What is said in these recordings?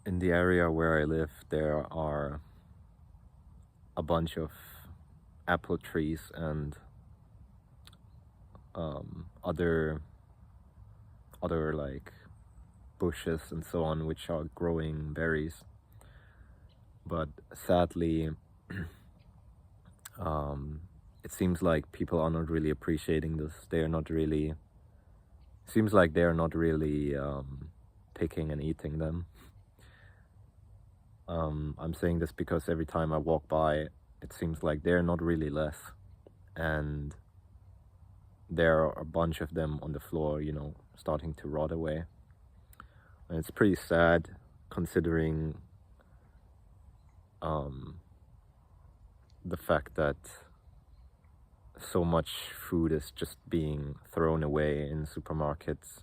In the area where I live, there are a bunch of apple trees and other like bushes and so on, which are growing berries. But sadly, it seems like people are not really appreciating this. They are not really. Seems like they are not really picking and eating them. I'm saying this because every time I walk by, it seems like they're not really less, and there are a bunch of them on the floor, starting to rot away. And it's pretty sad considering the fact that so much food is just being thrown away in supermarkets,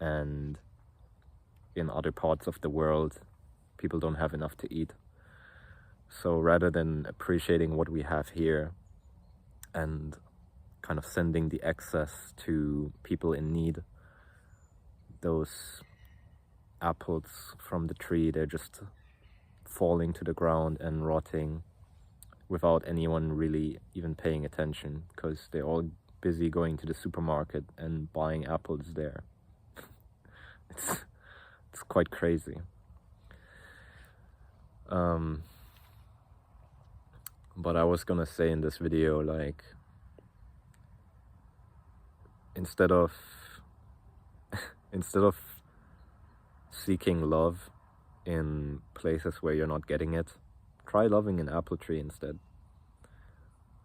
and in other parts of the world, people don't have enough to eat. So rather than appreciating what we have here and kind of sending the excess to people in need, those apples from the tree, they're just falling to the ground and rotting without anyone really even paying attention, because they're all busy going to the supermarket and buying apples there. It's quite crazy. But I was gonna say in this video, like, instead of seeking love in places where you're not getting it, try loving an apple tree instead.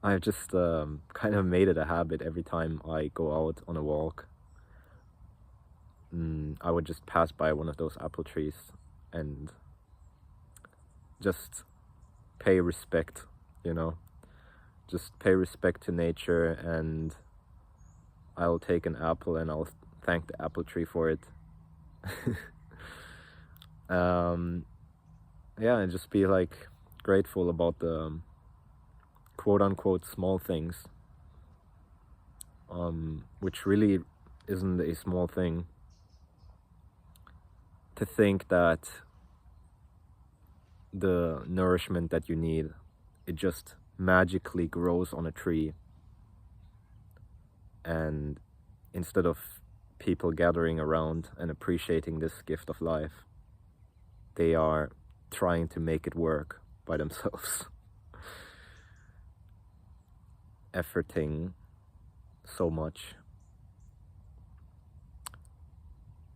I've just kind of made it a habit. Every time I go out on a walk, I would just pass by one of those apple trees and just pay respect, just pay respect to nature, and I'll take an apple and I'll thank the apple tree for it. Yeah, and just be like grateful about the quote-unquote small things, which really isn't a small thing. To think that the nourishment that you need, it just magically grows on a tree, and instead of people gathering around and appreciating this gift of life, they are trying to make it work by themselves. Efforting so much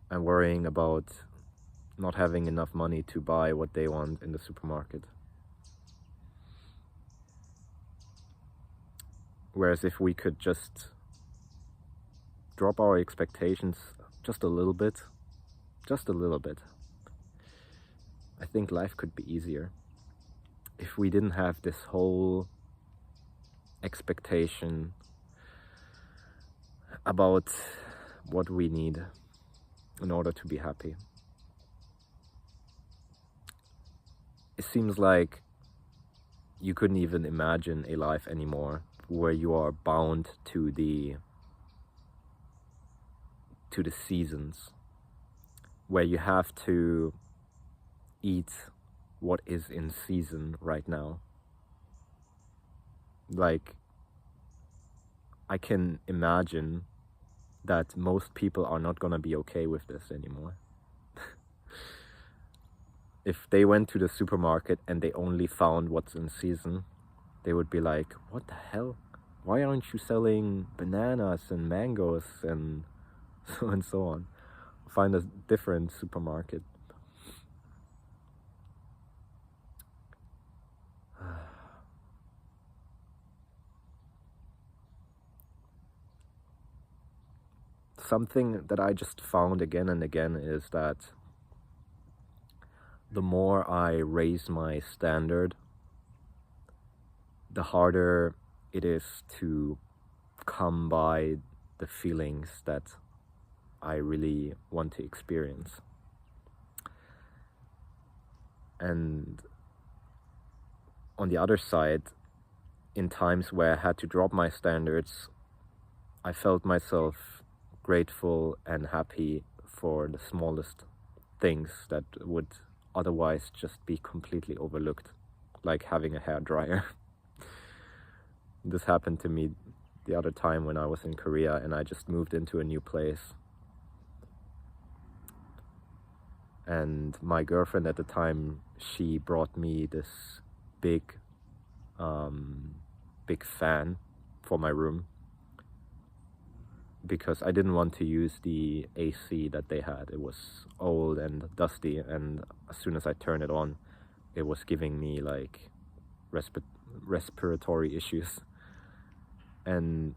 and worrying about not having enough money to buy what they want in the supermarket. Whereas if we could just drop our expectations just a little bit, I think life could be easier. If we didn't have this whole expectation about what we need in order to be happy. It seems like you couldn't even imagine a life anymore where you are bound to the seasons, where you have to eat what is in season right now. Like, I can imagine that most people are not gonna be okay with this anymore. If they went to the supermarket and they only found what's in season, they would be like, what the hell? Why aren't you selling bananas and mangoes and so on? Find a different supermarket. Something that I just found again and again is that the more I raise my standard, the harder it is to come by the feelings that I really want to experience. And on the other side, in times where I had to drop my standards, I felt myself grateful and happy for the smallest things that would otherwise just be completely overlooked, like having a hair dryer. This happened to me the other time when I was in Korea and I just moved into a new place. And my girlfriend at the time, she brought me this big fan for my room because I didn't want to use the AC that they had. It was old and dusty, and as soon as I turned it on, it was giving me like respiratory issues. And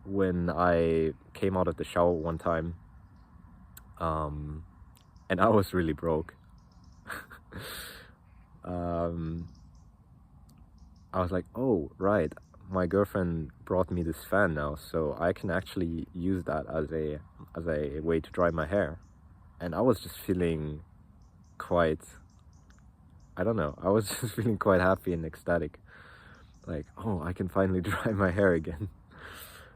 when I came out of the shower one time, and I was really broke, I was like, oh, right, my girlfriend brought me this fan now, so I can actually use that as a way to dry my hair. And I was just feeling quite, I don't know, I was just feeling quite happy and ecstatic. Like, oh, I can finally dry my hair again.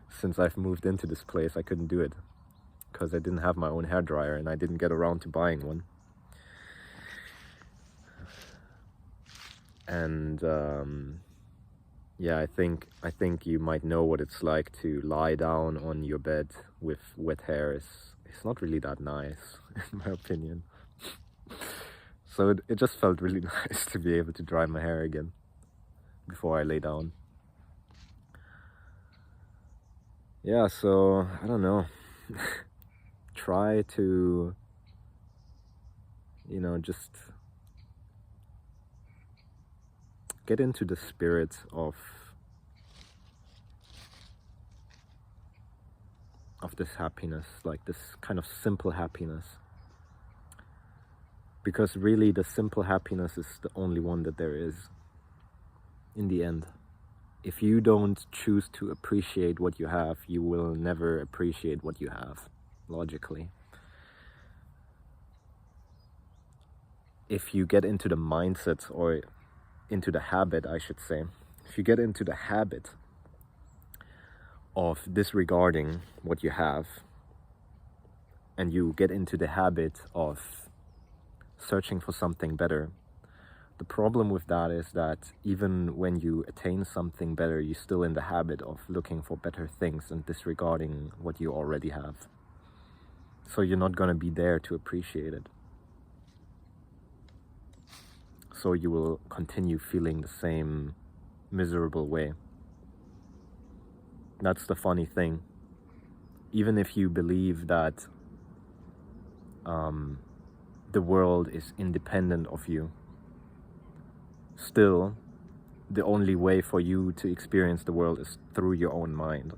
Since I've moved into this place, I couldn't do it because I didn't have my own hair dryer and I didn't get around to buying one. And yeah, I think you might know what it's like to lie down on your bed with wet hair. It's not really that nice, in my opinion. So it just felt really nice to be able to dry my hair again before I lay down. Yeah, so I don't know. Try to, just get into the spirit of this happiness, like this kind of simple happiness. Because really the simple happiness is the only one that there is in the end. If you don't choose to appreciate what you have, you will never appreciate what you have, logically. If you get into the mindset, or into the habit, I should say, if you get into the habit of disregarding what you have, and you get into the habit of searching for something better, the problem with that is that even when you attain something better, you're still in the habit of looking for better things and disregarding what you already have. So you're not going to be there to appreciate it. So you will continue feeling the same miserable way. That's the funny thing. Even if you believe that the world is independent of you, still, the only way for you to experience the world is through your own mind.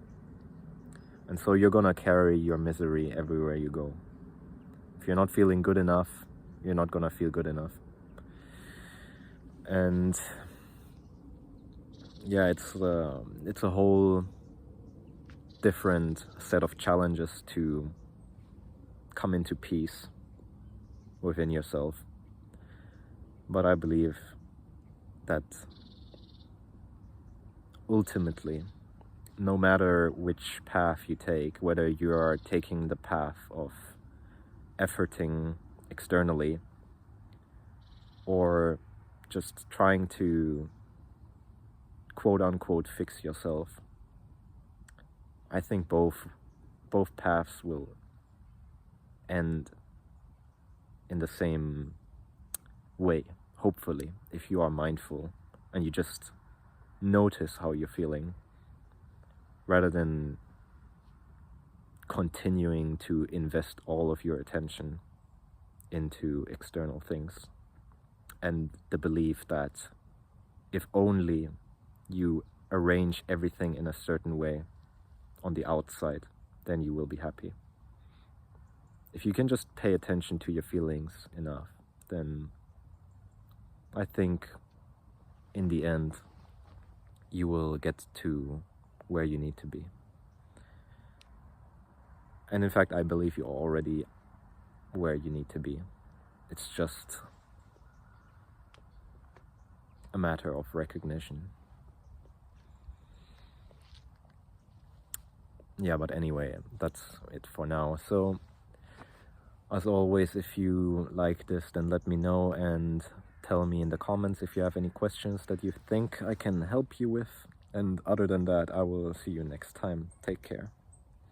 And so you're gonna carry your misery everywhere you go. If you're not feeling good enough, you're not gonna feel good enough. And yeah, it's a whole different set of challenges to come into peace within yourself. But I believe that ultimately, no matter which path you take, whether you are taking the path of efforting externally or just trying to quote unquote fix yourself, I think both paths will end in the same way, hopefully, if you are mindful and you just notice how you're feeling rather than continuing to invest all of your attention into external things, and the belief that if only you arrange everything in a certain way on the outside, then you will be happy. If you can just pay attention to your feelings enough, then I think in the end you will get to where you need to be. And in fact, I believe you're already where you need to be. It's just a matter of recognition. Yeah, but anyway, that's it for now. So As always, if you like this, then let me know and tell me in the comments if you have any questions that you think I can help you with. And other than that, I will see you next time. Take care.